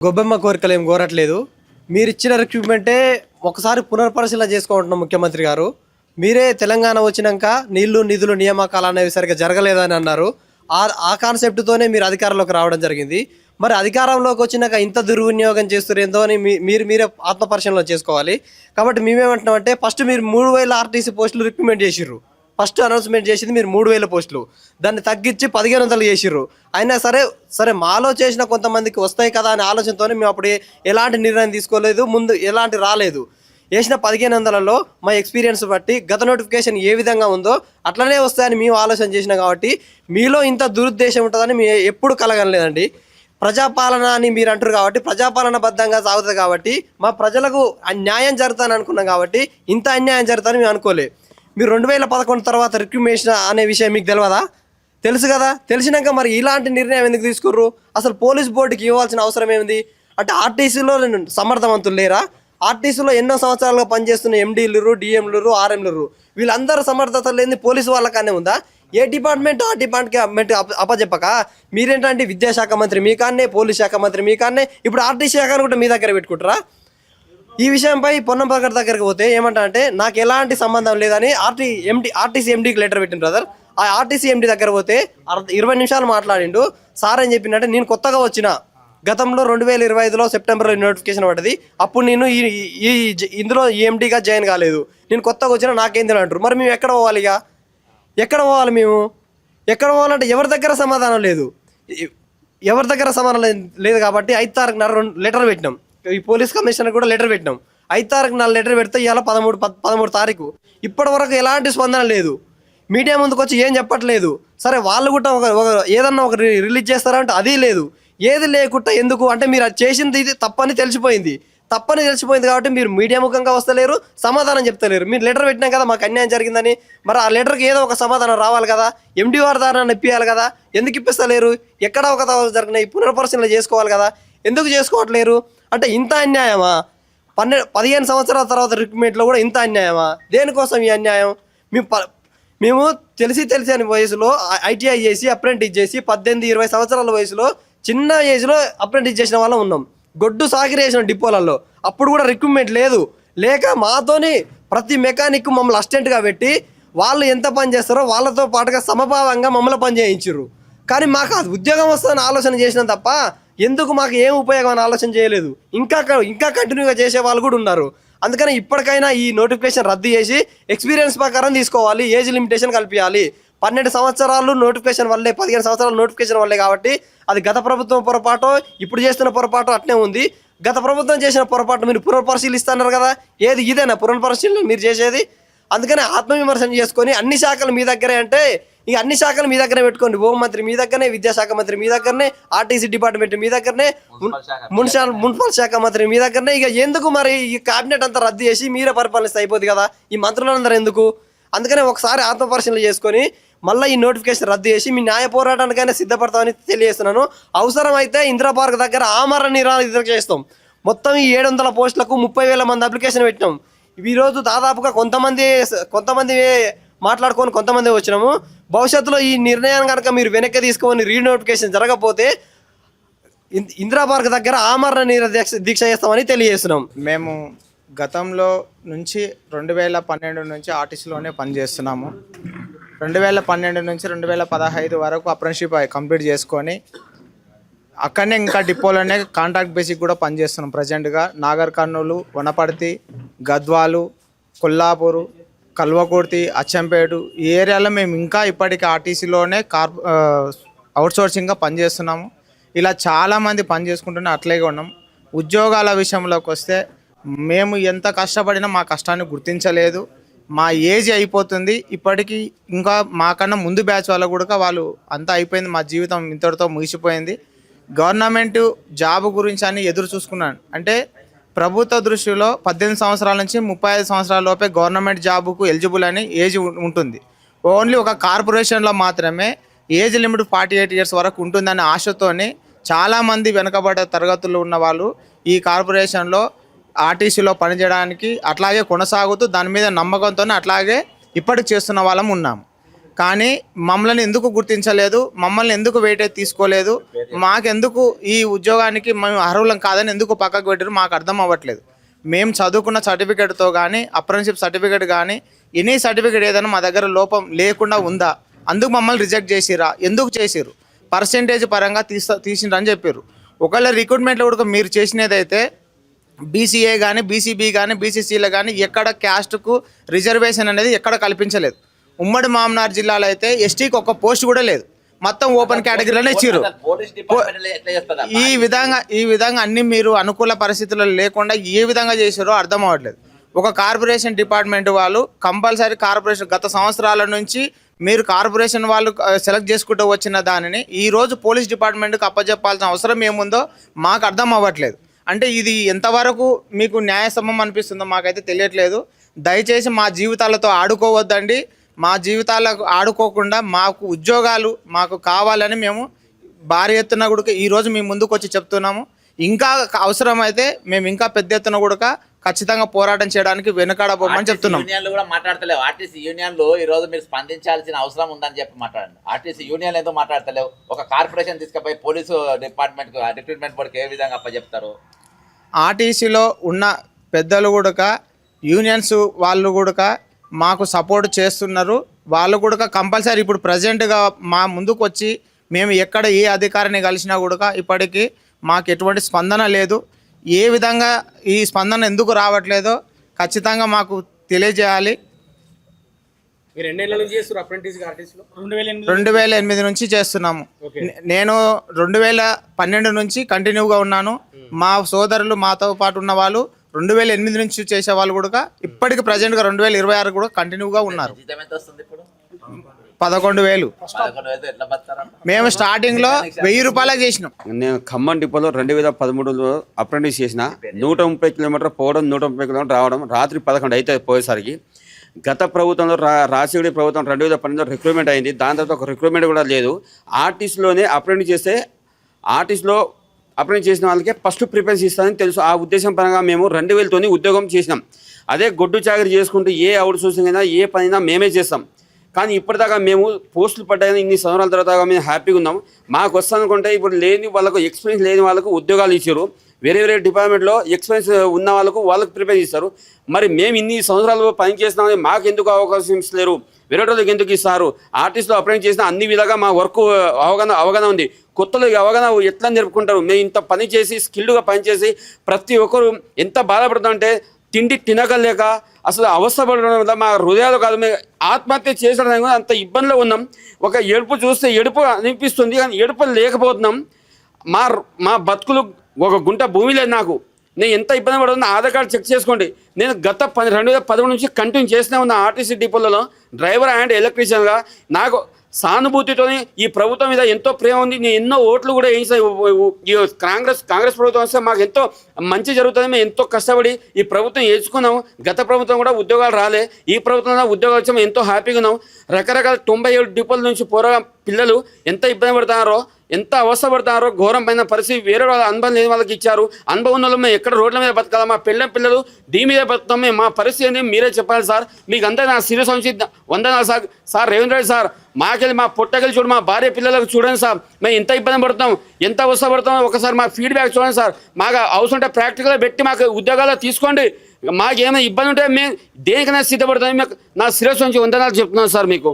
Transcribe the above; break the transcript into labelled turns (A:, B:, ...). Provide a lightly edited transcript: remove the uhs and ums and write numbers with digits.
A: గొబ్బెమ్మ కోరికలు ఏం కోరట్లేదు. మీరిచ్చిన రిక్రూట్మెంటే ఒకసారి పునర్పరిశీలన చేసుకోమంటున్నాం ముఖ్యమంత్రి గారు. మీరే తెలంగాణ వచ్చినాక నీళ్లు నిధులు నియామకాలు అనేవి సరిగ్గా జరగలేదని అన్నారు. ఆ కాన్సెప్ట్తోనే మీరు అధికారంలోకి రావడం జరిగింది. మరి అధికారంలోకి వచ్చినాక ఇంత దుర్వినియోగం చేస్తురేందో అని మీరే ఆత్మపరిశీలన చేసుకోవాలి. కాబట్టి మేమేమంటున్నామంటే ఫస్ట్ మీరు 3000 ఆర్టీసీ పోస్టులు రిక్రూట్మెంట్ చేసిర్రు. ఫస్ట్ అనౌన్స్మెంట్ చేసింది మీరు 3000 పోస్టులు, దాన్ని తగ్గించి 1500 చేసిర్రు. అయినా సరే మాలో చేసిన కొంతమందికి వస్తాయి కదా అనే ఆలోచనతోనే మేము అప్పుడు ఎలాంటి నిర్ణయం తీసుకోలేదు, ముందు ఎలాంటి రాలేదు. వేసిన 1500లో మా ఎక్స్పీరియన్స్ బట్టి గత నోటిఫికేషన్ ఏ విధంగా ఉందో అట్లనే వస్తాయని మేము ఆలోచన చేసినాం. కాబట్టి మీలో ఇంత దురుద్దేశం ఉంటుందని మేము ఎప్పుడు కలగలేదండి. ప్రజాపాలన అని మీరు అంటారు కాబట్టి ప్రజాపాలన బద్ధంగా సాగుతుంది కాబట్టి మా ప్రజలకు న్యాయం జరుగుతాని అనుకున్నాం. కాబట్టి ఇంత అన్యాయం జరుగుతుందని మేము అనుకోలేదు. మీరు 2011 తర్వాత రిక్రూట్మెంట్ అనే విషయం మీకు తెలియదా? తెలుసు కదా. తెలిసినాక మరి ఇలాంటి నిర్ణయం ఎందుకు తీసుకుర్రు? అసలు పోలీస్ బోర్డుకి ఇవ్వాల్సిన అవసరం ఏమింది? అంటే ఆర్టీసీలో సమర్థవంతులు లేరా? ఆర్టీసీలో ఎన్నో సంవత్సరాలుగా పనిచేస్తున్న ఎండీలు, డిఎంలు, ఆర్ఎంలు వీళ్ళందరూ సమర్థత లేని పోలీసు వాళ్ళకనే ఉందా? ఏ డిపార్ట్మెంట్ ఆ డిపార్ట్మెంట్ అప్పచెప్పక మీరేంటంటే విద్యాశాఖ మంత్రి మీ కాన్నే, పోలీస్ శాఖ మంత్రి మీ కాన్నే, ఇప్పుడు ఆర్టీసీ శాఖను కూడా మీ దగ్గర పెట్టుకుంటారా? ఈ విషయంపై పొన్నం ప్రభాకర్ దగ్గరికి పోతే ఏమంటా అంటే నాకు ఎలాంటి సంబంధం లేదని ఆర్టీసీ ఎండీకి లెటర్ పెట్టింది బ్రదర్. ఆ ఆర్టీసీ ఎండీ దగ్గర పోతే 20 నిమిషాలు మాట్లాడిండు. సార్ ఏం చెప్పిందంటే నేను కొత్తగా వచ్చిన గతంలో 2025లో సెప్టెంబర్లో నోటిఫికేషన్ పడ్డది. అప్పుడు నేను ఇందులో ఎండీగా జాయిన్ కాలేదు, నేను కొత్తగా వచ్చినా నాకేం తెలియదు అంటారు. మరి మేము ఎక్కడ పోవాలి? ఇక ఎక్కడ పోవాలి? మేము ఎక్కడ పోవాలంటే ఎవరి దగ్గర సమాధానం లేదు. ఎవరి దగ్గర సమాధానం లేదు కాబట్టి 5 తారీఖున లెటర్ పెట్టినాం. ఈ పోలీస్ కమిషనర్ కూడా లెటర్ పెట్టినాం. 5 తారీఖున లెటర్ పెడితే ఇవాళ 13 తారీఖు ఇప్పటి వరకు ఎలాంటి స్పందన లేదు. మీడియా ముందుకు వచ్చి ఏం చెప్పట్లేదు. సరే వాళ్ళు కూడా ఏదన్నా ఒక రిలీజ్ చేస్తారంటే అది లేదు. ఏది లేకుండా ఎందుకు అంటే మీరు అది చేసింది ఇది తప్పని తెలిసిపోయింది కాబట్టి మీరు మీడియా ముఖంగా వస్తలేరు, సమాధానం చెప్తలేరు. మీరు లెటర్ పెట్టినాం కదా మాకు అన్యాయం జరిగిందని, మరి ఆ లెటర్కి ఏదో ఒక సమాధానం రావాలి కదా, ఎండి వారి ద్వారా ఇప్పియాలి కదా. ఎందుకు ఇప్పిస్తలేరు? ఎక్కడ ఒక జరిగినాయి పునర్పరిశీలన చేసుకోవాలి కదా, ఎందుకు చేసుకోవట్లేరు? అంటే ఇంత అన్యాయమా? 15 సంవత్సరాల తర్వాత రిక్రూట్మెంట్లో కూడా ఇంత అన్యాయమా? దేనికోసం ఈ అన్యాయం? మేము తెలిసి అని వయసులో ఐటీఐ చేసి అప్రెంటిస్ చేసి 18-20 సంవత్సరాల వయసులో చిన్న ఏజ్లో అప్రెంటిస్ చేసిన వాళ్ళం ఉన్నాం. గొడ్డు సాగిరేసిన డిపోలలో అప్పుడు కూడా రిక్రూట్మెంట్ లేక మాతోని ప్రతి మెకానిక్ మమ్మల్ని అసిస్టెంట్గా పెట్టి వాళ్ళు ఎంత పని చేస్తారో వాళ్ళతో పాటుగా సమభావంగా మమ్మల్ని పని చేయించారు. కానీ మాకు అది ఉద్యోగం వస్తుందని ఆలోచన చేసినాం తప్ప ఎందుకు మాకు ఏం ఉపయోగం అని ఆలోచన చేయలేదు. ఇంకా కంటిన్యూగా చేసే వాళ్ళు కూడా ఉన్నారు. అందుకని ఇప్పటికైనా ఈ నోటిఫికేషన్ రద్దు చేసి ఎక్స్పీరియన్స్ ప్రకారం తీసుకోవాలి, ఏజ్ లిమిటేషన్ కల్పించాలి. 12 సంవత్సరాలు నోటిఫికేషన్ వల్లే, 15 సంవత్సరాలు నోటిఫికేషన్ వల్లే. కాబట్టి అది గత ప్రభుత్వం పొరపాటు, ఇప్పుడు చేస్తున్న పొరపాటు అట్నే ఉంది. గత ప్రభుత్వం చేసిన పొరపాటు మీరు పునఃపరిశీలిస్తున్నారు కదా, ఏది ఇదేనా పునఃపరిశీలన మీరు చేసేది? అందుకని ఆత్మవిమర్శన చేసుకొని అన్ని శాఖలు మీ దగ్గరే అంటే ఇక అన్ని శాఖలు మీ దగ్గరే పెట్టుకోండి. హోంమంత్రి మీ దగ్గరనే, విద్యాశాఖ మంత్రి మీ దగ్గరనే, ఆర్టీసీ డిపార్ట్మెంట్ మీ దగ్గరనే, మున్సిపల్ శాఖ మంత్రి మీ దగ్గరనే. ఇక ఎందుకు మరి ఈ క్యాబినెట్ అంతా రద్దు చేసి మీరే పరిపాలనిస్తే అయిపోద్ది కదా, ఈ మంత్రులందరూ ఎందుకు? అందుకనే ఒకసారి ఆత్మపరిశీలన చేసుకొని మళ్ళీ ఈ నోటిఫికేషన్ రద్దు చేసి మీ న్యాయ పోరాటానికైనా సిద్ధపడతామని తెలియజేస్తున్నాను. అవసరమైతే ఇందిరా పార్క్ దగ్గర ఆమరణ నిరాహార చేస్తాం. మొత్తం ఈ 700 పోస్టులకు 30,000 మంది అప్లికేషన్ పెట్టినాం. ఈరోజు దాదాపుగా కొంతమంది మాట్లాడుకొని కొంతమంది వచ్చినాము. భవిష్యత్తులో ఈ నిర్ణయాన్ని కనుక మీరు వెనక్కి తీసుకొని రీనోటిఫికేషన్ జరగకపోతే ఇందిరా పార్క్ దగ్గర ఆమరణ నిరాహార దీక్ష చేస్తామని తెలియజేస్తున్నాం.
B: మేము గతంలో నుంచి 2012 నుంచి ఆర్టీసీలోనే పనిచేస్తున్నాము. 2012 నుంచి 2015 వరకు అప్రెంటిస్‌షిప్ కంప్లీట్ చేసుకొని అక్కడనే ఇంకా డిపోలోనే కాంట్రాక్ట్ బేసిక్ కూడా పనిచేస్తున్నాం. ప్రజెంట్గా నాగర్ కర్నూలు, వనపర్తి, గద్వాలు, కొల్లాపూరు, కల్వకుర్తి, అచ్చంపేట ఈ ఏరియాలో మేము ఇంకా ఇప్పటికీ ఆర్టీసీలోనే అవుట్సోర్సింగ్గా పనిచేస్తున్నాము. ఇలా చాలామంది పని చేసుకుంటూనే అట్లాగే ఉన్నాం. ఉద్యోగాల విషయంలోకి వస్తే మేము ఎంత కష్టపడినా మా కష్టాన్ని గుర్తించలేదు. మా ఏజ్ అయిపోతుంది, ఇప్పటికీ ఇంకా మాకన్నా ముందు బ్యాచ్ వాళ్ళు కూడా వాళ్ళు అంతా అయిపోయింది, మా జీవితం ఇంతటితో ముగిసిపోయింది. గవర్నమెంట్ జాబ్ గురించి అని ఎదురు చూసుకున్నాను. అంటే ప్రభుత్వ దృష్టిలో 18 సంవత్సరాల నుంచి 35 సంవత్సరాల లోపే గవర్నమెంట్ జాబుకు ఎలిజిబుల్ అని ఏజ్ ఉంటుంది. ఓన్లీ ఒక కార్పొరేషన్లో మాత్రమే ఏజ్ లిమిట్ 48 ఇయర్స్ వరకు ఉంటుందనే ఆశతోని చాలామంది వెనుకబడ్డ తరగతుల్లో ఉన్న వాళ్ళు ఈ కార్పొరేషన్లో ఆర్టీసీలో పనిచేయడానికి అట్లాగే కొనసాగుతూ దాని మీద నమ్మకంతో అట్లాగే ఇప్పటికి చేస్తున్న వాళ్ళం ఉన్నాము. కానీ మమ్మల్ని ఎందుకు గుర్తించలేదు, మమ్మల్ని ఎందుకు వెయిటేజ్ తీసుకోలేదు, మాకెందుకు ఈ ఉద్యోగానికి మేము అర్హులం కాదని ఎందుకు పక్కకు పెట్టారు మాకు అర్థం అవ్వట్లేదు. మేము చదువుకున్న సర్టిఫికేట్తో కానీ అప్రెంటిస్షిప్ సర్టిఫికేట్ కానీ ఎనీ సర్టిఫికేట్ ఏదైనా మా దగ్గర లోపం లేకుండా ఉందా, అందుకు మమ్మల్ని రిజెక్ట్ చేసిరా, ఎందుకు చేసిర్రు, పర్సెంటేజ్ పరంగా తీసిండ్రని చెప్పారు. ఒకవేళ రిక్రూట్మెంట్లో కూడా మీరు చేసినదైతే బీసీఏ కానీ బీసీబీ కానీ బీసీసీలో కానీ ఎక్కడ క్యాస్ట్కు రిజర్వేషన్ అనేది ఎక్కడ కల్పించలేదు. ఉమ్మడి మామనార్ జిల్లాలో అయితే ఎస్టీకి ఒక్క పోస్ట్ కూడా లేదు, మొత్తం ఓపెన్ కేటగిరీలోనే ఇచ్చారు. ఈ విధంగా అన్ని మీరు అనుకూల పరిస్థితుల్లో లేకుండా ఏ విధంగా చేశారో అర్థం అవ్వట్లేదు. ఒక కార్పొరేషన్ డిపార్ట్మెంట్ వాళ్ళు కంపల్సరీ కార్పొరేషన్ గత సంవత్సరాల నుంచి మీరు కార్పొరేషన్ వాళ్ళు సెలెక్ట్ చేసుకుంటూ వచ్చిన దానిని ఈరోజు పోలీస్ డిపార్ట్మెంట్కి అప్పచెప్పాల్సిన అవసరం ఏముందో మాకు అర్థం అవ్వట్లేదు. అంటే ఇది ఎంతవరకు మీకు న్యాయసమ్మం అనిపిస్తుందో మాకైతే తెలియట్లేదు. దయచేసి మా జీవితాలతో ఆడుకోవద్దండి. మా జీవితాలకు ఆడుకోకుండా మాకు ఉద్యోగాలు మాకు కావాలని మేము భారీ ఎత్తున కూడా ఈరోజు మీ ముందుకు వచ్చి చెప్తున్నాము. ఇంకా అవసరమైతే మేము ఇంకా పెద్ద ఎత్తున కూడా ఖచ్చితంగా పోరాటం చేయడానికి వెనుకాడబోమని చెప్తున్నాం.
C: యూనియన్లు కూడా మాట్లాడతలేవు. ఆర్టీసీ యూనియన్లు ఈ రోజు మీరు స్పందించాల్సిన అవసరం ఉందని చెప్పి మాట్లాడండి. ఆర్టీసీ యూనియన్ ఎందుకు మాట్లాడతలేవు? ఒక కార్పొరేషన్ తీసుకుపోయి పోలీసు డిపార్ట్మెంట్ రిక్రూట్మెంట్ బోర్డుకి ఏ విధంగా అప్పచెప్తారు?
B: ఆర్టీసీలో ఉన్న పెద్దలు కూడా యూనియన్స్ వాళ్ళు కూడా మాకు సపోర్ట్ చేస్తున్నారు. వాళ్ళు కూడా కంపల్సరీ ఇప్పుడు ప్రజెంట్గా మా ముందుకు వచ్చి మేము ఎక్కడ ఏ అధికారిని కలిసినా కూడా ఇప్పటికీ మాకు ఎటువంటి స్పందన లేదు. ఏ విధంగా ఈ స్పందన ఎందుకు రావట్లేదో ఖచ్చితంగా మాకు తెలియజేయాలి. 2008 నుంచి చేస్తున్నాము. నేను 2012 నుంచి కంటిన్యూగా ఉన్నాను. మా సోదరులు మాతో పాటు ఉన్న వాళ్ళు 2008 నుంచి చేసే వాళ్ళు కూడా ఇప్పటికి ప్రజెంట్గా 2026 కూడా కంటిన్యూగా ఉన్నారు. 11,000. మేము స్టార్టింగ్లో 1,000 రూపాయలకు చేసినాం.
D: నేను ఖమ్మం డిపోలో 2013లో అప్రెంటిస్ చేసిన. 130 కిలోమీటర్ పోవడం, 130 కిలోమీటర్ రావడం, రాత్రి 11 అయితే పోయేసరికి గత ప్రభుత్వంలో రాజశేఖర ప్రభుత్వం 2012లో రిక్రూట్మెంట్ అయింది. దాని తర్వాత ఒక రిక్రూట్మెంట్ కూడా లేదు. ఆర్టిస్ట్లోనే అప్రెంటిస్ చేస్తే ఆర్టిస్ట్లో అప్రెంటిస్ చేసిన వాళ్ళకే ఫస్ట్ ప్రిఫరెన్స్ ఇస్తానని తెలుసు. ఆ ఉద్దేశం పరంగా మేము 2000తోని ఉద్యోగం చేసినాం. అదే గొడ్డు చాకరీ చేసుకుంటూ ఏ అవుట్ సోర్సింగ్ అయినా ఏ పనైనా మేమే చేస్తాం. కానీ ఇప్పటిదాకా మేము పోస్టులు పడ్డాయని ఇన్ని సంవత్సరాల తర్వాత మేము హ్యాపీగా ఉన్నాం. మాకు వస్తానుకుంటే ఇప్పుడు లేని వాళ్ళకు ఎక్స్పీరియన్స్ లేని వాళ్ళకు ఉద్యోగాలు ఇచ్చారు. వేరే డిపార్ట్మెంట్లో ఎక్స్పీరియన్స్ ఉన్న వాళ్ళకు ప్రిపేర్ చేస్తారు. మరి మేము ఇన్ని సంవత్సరాలు పని చేస్తున్నామని మాకు ఎందుకు అవకాశం ఇస్తలేరు? వేరే వాళ్ళకి ఎందుకు ఇస్తారు? ఆర్టిస్ట్లో అప్లై చేసిన అన్ని విధాలుగా మా వర్క్ అవగాహన ఉంది. కొత్తలో అవగాహన ఎట్లా నేర్పుకుంటారు? మేము ఇంత పని చేసి స్కిల్డ్గా పనిచేసి ప్రతి ఒక్కరు ఎంత బాధపడుతుందంటే తిండి తినగలేక అసలు అవస్థపడడం వల్ల మా హృదయాలు కాదు, మేము ఆత్మహత్య చేసడం అంత ఇబ్బందిలో ఉన్నాం. ఒక ఏడుపు చూస్తే ఏడుపు అనిపిస్తుంది, కానీ ఏడుపు లేకపోతున్నాం. మా బతుకులు ఒక గుంట భూమి లేదు నాకు. నేను ఎంత ఇబ్బంది పడుతున్నా ఆధార్ కార్డు చెక్ చేసుకోండి. నేను గత 2013 నుంచి కంటిన్యూ చేస్తూనే ఉన్న ఆర్టీసీ డిపోలలో డ్రైవర్ అండ్ ఎలక్ట్రీషియన్గా. నాకు సానుభూతితో ఈ ప్రభుత్వం మీద ఎంతో ప్రేమ ఉంది. నేను ఎన్నో ఓట్లు కూడా వేసాను. కాంగ్రెస్ ప్రభుత్వం వస్తే మాకు ఎంతో మంచి జరుగుతుంది. మేము ఎంతో కష్టపడి ఈ ప్రభుత్వం ఎంచుకున్నాము. గత ప్రభుత్వం కూడా ఉద్యోగాలు రాలే, ఈ ప్రభుత్వంలో ఉద్యోగాలు వచ్చి మేము ఎంతో హ్యాపీగా ఉన్నాం. రకరకాల 97 డిపోల నుంచి పిల్లలు ఎంత ఇబ్బంది పడుతున్నారో, ఎంత అవస్థపడుతున్నారో, ఘోరమైన పరిస్థితి. వేరే వాళ్ళ అనుభవం లేని వాళ్ళకి ఇచ్చారు. అనుభవం ఉన్న మేము ఎక్కడ రోడ్ల మీద బతకాలా? మా పిల్లలు దీని మీద బతుకుతాం. మా పరిస్థితి ఏంటి మీరే చెప్పాలి సార్. మీకు అంతా నా సీరియస్ నుంచి వందనాలు సార్ రేవంత్ రెడ్డి సార్. మాకెళ్ళి మా పొట్టకెళ్ళి చూడు, మా భార్య పిల్లలకు చూడండి సార్. మేము ఎంత ఇబ్బంది పడుతున్నాం, ఎంత అవస్థపడుతున్నాం ఒకసారి మా ఫీడ్బ్యాక్ చూడండి సార్. మాకు అవసరం ఉంటే ప్రాక్టికల్గా పెట్టి మాకు ఉద్యోగాలు తీసుకోండి. మాకేమైనా ఇబ్బంది ఉంటే మేము దేనికైనా సిద్ధపడతాం. నా సీరియస్ నుంచి వందనాలు చెప్తున్నాను సార్ మీకు.